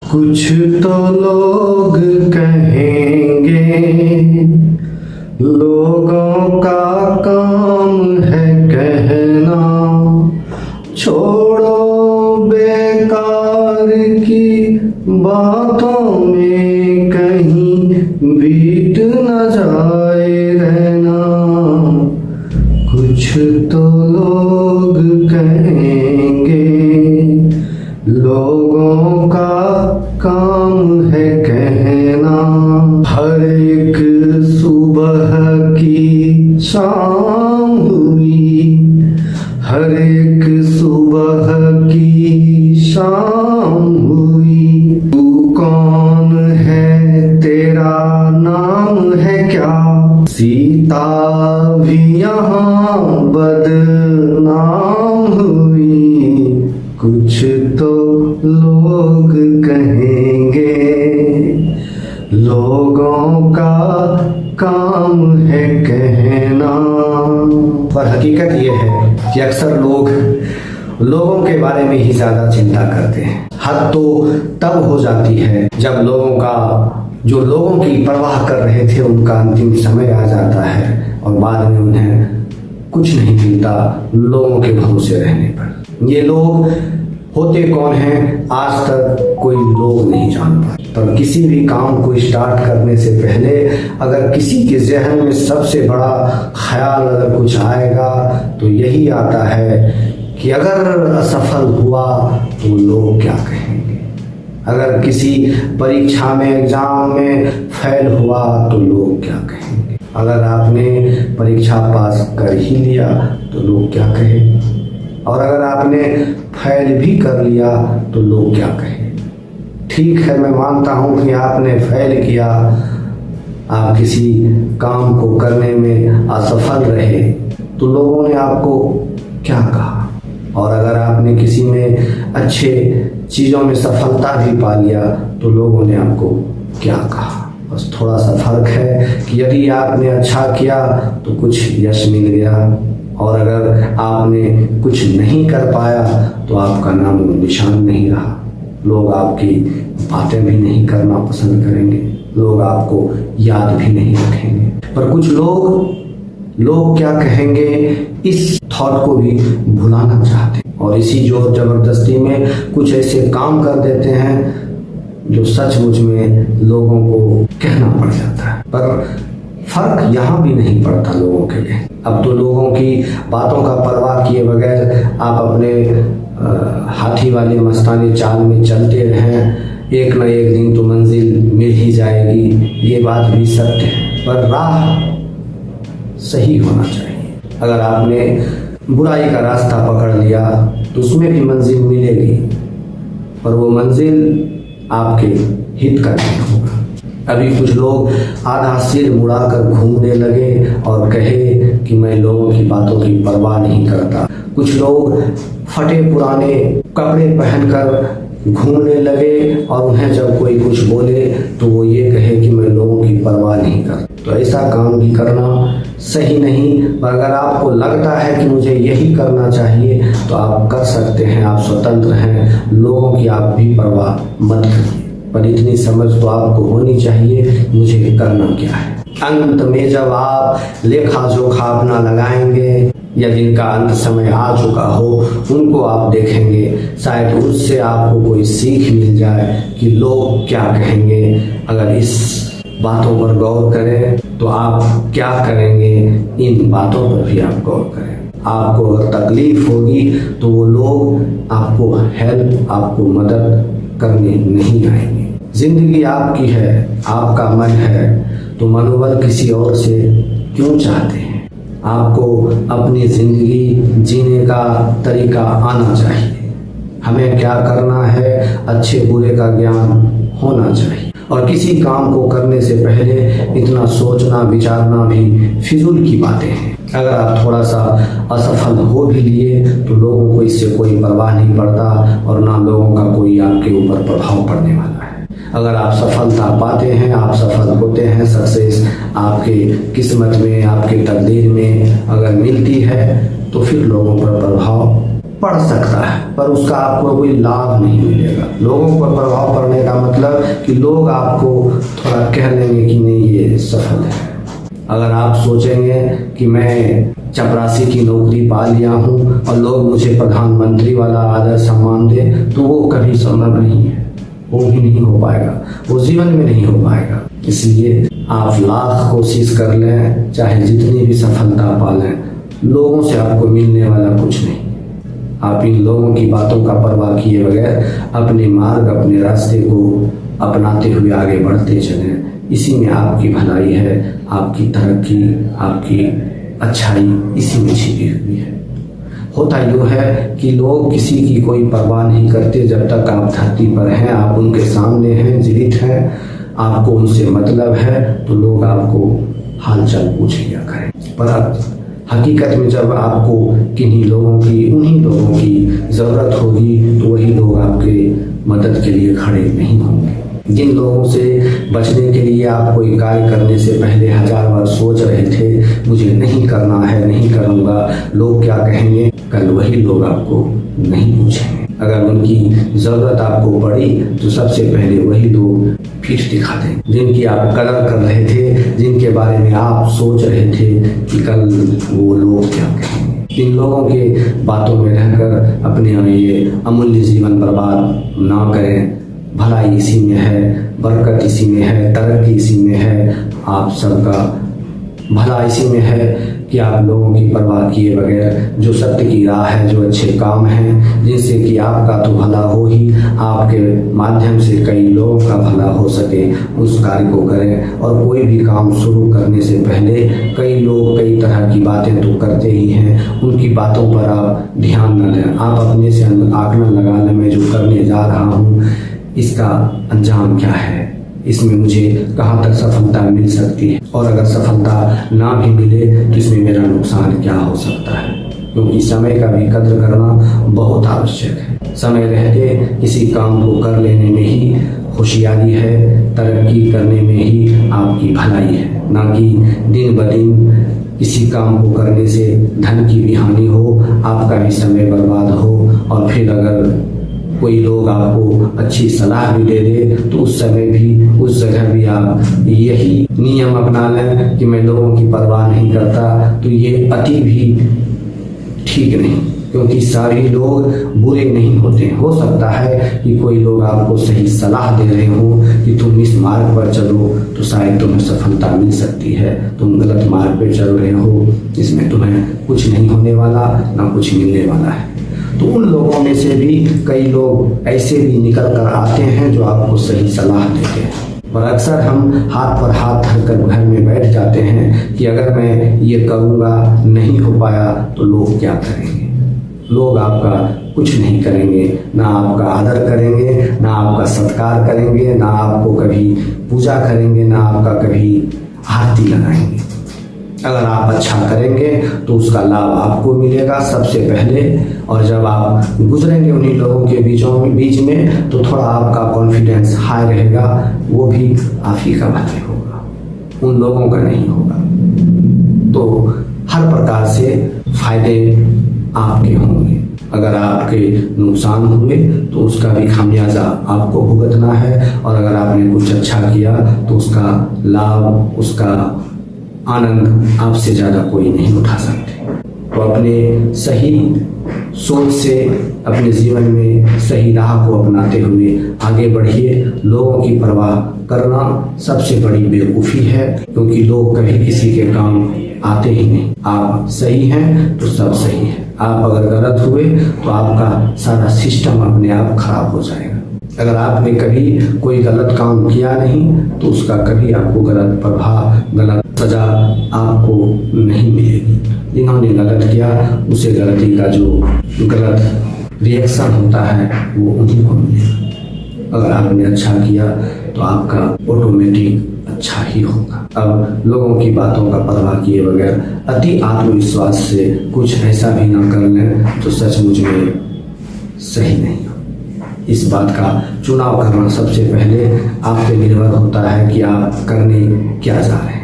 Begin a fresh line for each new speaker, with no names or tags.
कुछ तो लोग कहेंगे लोगों का काम है कहना, छोड़ो बेकार की बातों में कहीं बीत न जाए रहना। कुछ तो लोग कहेंगे लोगों का काम है कहना, हर एक सुबह की शाम हुई, हर एक सुबह की शाम हुई। तू कौन है, तेरा नाम है क्या? सीता भी यहाँ बदनाम हुई। कुछ तो लोग कहेंगे लोगों का काम है कहना। पर हकीकत यह है कि अक्सर लोग लोगों के बारे में ही ज्यादा चिंता करते हैं। हद तो तब हो जाती है जब जो लोगों की परवाह कर रहे थे उनका अंतिम समय आ जाता है और बाद में उन्हें कुछ नहीं मिलता लोगों के भरोसे रहने पर। ये लोग होते कौन हैं आज तक कोई लोग नहीं जान पाते। पर किसी भी काम को स्टार्ट करने से पहले अगर किसी के जहन में सबसे बड़ा ख्याल अगर कुछ आएगा तो यही आता है कि अगर असफल हुआ तो लोग क्या कहेंगे। अगर किसी परीक्षा में एग्जाम में फेल हुआ तो लोग क्या कहेंगे। अगर आपने परीक्षा पास कर ही लिया तो लोग क्या कहेंगे। और अगर आपने फेल भी कर लिया तो लोग क्या कहेंगे। ठीक है, मैं मानता हूं कि आपने फेल किया, आप किसी काम को करने में असफल रहे तो लोगों ने आपको क्या कहा। और अगर आपने किसी में अच्छे चीज़ों में सफलता भी पा लिया तो लोगों ने आपको क्या कहा। बस थोड़ा सा फर्क है कि यदि आपने अच्छा किया तो कुछ यश मिल गया और अगर आपने कुछ नहीं कर पाया तो आपका नाम निशान नहीं रहा। लोग आपकी बातें भी नहीं करना पसंद करेंगे, लोग आपको याद भी नहीं रखेंगे। पर कुछ लोग क्या कहेंगे इस थॉट को भी भुलाना चाहते हैं और इसी जोर जबरदस्ती में कुछ ऐसे काम कर देते हैं जो सचमुच में लोगों को कहना पड़ जाता है। पर फर्क यहाँ भी नहीं पड़ता लोगों के लिए। अब तो लोगों की बातों का परवाह किए बगैर आप अपने हाथी वाले मस्तानी चाल में चलते रहें, एक न एक दिन तो मंजिल मिल ही जाएगी। ये बात भी सत्य है, पर राह सही होना चाहिए। अगर आपने बुराई का रास्ता पकड़ लिया तो उसमें भी मंजिल मिलेगी, पर वो मंजिल आपके हित का नहीं होगा। अभी कुछ लोग आधा सिर मुड़ाकर घूमने लगे और कहे कि मैं लोगों की बातों की परवाह नहीं करता। कुछ लोग फटे पुराने कपड़े पहनकर घूमने लगे और उन्हें जब कोई कुछ बोले तो वो ये कहे कि मैं लोगों की परवाह नहीं करता। तो ऐसा काम भी करना सही नहीं। पर अगर आपको लगता है कि मुझे यही करना चाहिए तो आप कर सकते हैं, आप स्वतंत्र हैं, लोगों की आप भी परवाह मत करिए। पर इतनी समझ तो आपको होनी चाहिए मुझे करना क्या है। अंत में जब आप लेखा जोखा अपना लगाएंगे या जिनका अंत समय आ चुका हो उनको आप देखेंगे, शायद उससे आपको कोई सीख मिल जाए कि लोग क्या कहेंगे। अगर इस बातों पर गौर करें तो आप क्या करेंगे, इन बातों पर भी आप गौर करें। आपको अगर तकलीफ होगी तो वो लोग आपको हेल्प, आपको मदद करने नहीं आएंगे। जिंदगी आपकी है, आपका मन है, तो मनोबल किसी और से क्यों चाहते हैं। आपको अपनी जिंदगी जीने का तरीका आना चाहिए। हमें क्या करना है, अच्छे बुरे का ज्ञान होना चाहिए। और किसी काम को करने से पहले इतना सोचना विचारना भी फिजूल की बातें हैं। अगर आप थोड़ा सा असफल हो भी लिए तो लोगों को इससे कोई परवाह नहीं पड़ता और ना लोगों का कोई आपके ऊपर प्रभाव पड़ने वाला है। अगर आप सफलता पाते हैं, आप सफल होते हैं, सक्सेस आपके किस्मत में, आपके तकदीर में अगर मिलती है तो फिर लोगों पर प्रभाव पड़ सकता है, पर उसका आपको कोई लाभ नहीं मिलेगा। लोगों पर प्रभाव पड़ने का कि लोग आपको थोड़ा कह लेंगे कि नहीं ये सफल है। अगर आप सोचेंगे कि मैं चपरासी की नौकरी पा लिया हूँ और लोग मुझे प्रधानमंत्री वाला आदर सम्मान दे, तो वो कभी संभव नहीं है, वो भी नहीं हो पाएगा, वो जीवन में नहीं हो पाएगा। इसलिए आप लाख कोशिश कर लें, चाहे जितनी भी सफलता पा लें, लोगों से आपको मिलने वाला कुछ नहीं। आप इन लोगों की बातों का परवाह किए बगैर अपने मार्ग, अपने रास्ते को अपनाते हुए आगे बढ़ते चलें। इसी में आपकी भलाई है, आपकी तरक्की, आपकी अच्छाई इसी में छिपी हुई है। होता यूँ है कि लोग किसी की कोई परवाह नहीं करते जब तक आप धरती पर हैं, आप उनके सामने हैं, जीवित हैं, आपको उनसे मतलब है, तो लोग आपको हालचाल पूछ लिया करें। पर हकीकत में जब आपको किन्हीं लोगों की, उन्हीं लोगों की ज़रूरत होगी, तो वही लोग आपके मदद के लिए खड़े नहीं होंगे। जिन लोगों से बचने के लिए आप कोई कार्य करने से पहले 1000 बार सोच रहे थे, मुझे नहीं करना है, नहीं करूँगा, लोग क्या कहेंगे, कल वही लोग आपको नहीं पूछेंगे। अगर उनकी ज़रूरत आपको पड़ी तो सबसे पहले वही लोग पीठ दिखा दें। जिनकी आप कदर कर रहे थे, जिनके बारे में आप सोच रहे थे कि कल वो लोग क्या कहेंगे। इन लोगों के बातों में रहकर अपने ये अमूल्य जीवन बर्बाद ना करें। भलाई इसी में है, बरकत इसी में है, तरक्की इसी में है, आप सबका भला इसी में है कि आप लोगों की परवाह किए बगैर जो सत्य की राह है, जो अच्छे काम हैं, जिनसे कि आपका तो भला हो ही, आपके माध्यम से कई लोगों का भला हो सके, उस कार्य को करें। और कोई भी काम शुरू करने से पहले कई लोग कई तरह की बातें तो करते ही हैं, उनकी बातों पर आप ध्यान न दें। आप अपने से आकलन लगा लें, मैं जो करने जा रहा हूँ इसका अंजाम क्या है, इसमें मुझे कहाँ तक सफलता मिल सकती है, और अगर सफलता ना भी मिले तो इसमें मेरा नुकसान क्या हो सकता है। क्योंकि समय का भी कद्र करना बहुत आवश्यक है। समय रहते किसी काम को कर लेने में ही होशियारी है, तरक्की करने में ही आपकी भलाई है, ना कि दिन ब दिन किसी काम को करने से धन की भी हानि हो, आपका भी समय बर्बाद हो, और फिर अगर कोई लोग आपको अच्छी सलाह भी दे दे तो उस समय भी, उस जगह भी आप यही नियम अपना लें कि मैं लोगों की परवाह नहीं करता, तो ये अति भी ठीक नहीं। क्योंकि सारे लोग बुरे नहीं होते। हो सकता है कि कोई लोग आपको सही सलाह दे रहे हो कि तुम इस मार्ग पर चलो तो शायद तुम्हें सफलता मिल सकती है, तुम गलत मार्ग पर चल रहे हो, इसमें तुम्हें कुछ नहीं होने वाला, ना कुछ मिलने वाला है। तो उन लोगों में से भी कई लोग ऐसे भी निकल कर आते हैं जो आपको सही सलाह देते हैं। और अक्सर हम हाथ पर हाथ धरकर घर में बैठ जाते हैं कि अगर मैं ये करूँगा, नहीं हो पाया तो लोग क्या करेंगे। लोग आपका कुछ नहीं करेंगे, ना आपका आदर करेंगे, ना आपका सत्कार करेंगे, ना आपको कभी पूजा करेंगे, ना आपका कभी आरती लगाएंगे। अगर आप अच्छा करेंगे तो उसका लाभ आपको मिलेगा सबसे पहले, और जब आप गुजरेंगे उन्हीं लोगों के बीच में तो थोड़ा आपका कॉन्फिडेंस हाई रहेगा, वो भी आप ही का भला होगा, उन लोगों का नहीं होगा। तो हर प्रकार से फायदे आपके होंगे। अगर आपके नुकसान हुए तो उसका भी खामियाजा आपको भुगतना है, और अगर आपने कुछ अच्छा किया तो उसका लाभ, उसका आनंद आपसे ज़्यादा कोई नहीं उठा सकते। तो अपने सही सोच से अपने जीवन में सही राह को अपनाते हुए आगे बढ़िए। लोगों की परवाह करना सबसे बड़ी बेवकूफ़ी है, क्योंकि लोग कभी किसी के काम आते ही नहीं। आप सही हैं तो सब सही है, आप अगर गलत हुए तो आपका सारा सिस्टम अपने आप खराब हो जाएगा। अगर आपने कभी कोई गलत काम किया नहीं तो उसका कभी आपको गलत प्रभाव, गलत सजा आपको नहीं मिलेगी। जिन्होंने गलत किया उसे गलती का जो गलत रिएक्शन होता है वो उन्हीं को मिलेगा। अगर आपने अच्छा किया तो आपका ऑटोमेटिक अच्छा ही होगा। अब लोगों की बातों का परवाह किए बगैर अति आत्मविश्वास से कुछ ऐसा भी ना कर लें तो सचमुच में सही नहीं हो। इस बात का चुनाव करना सबसे पहले आप पे निर्भर होता है कि आप करने क्या जा रहे हैं।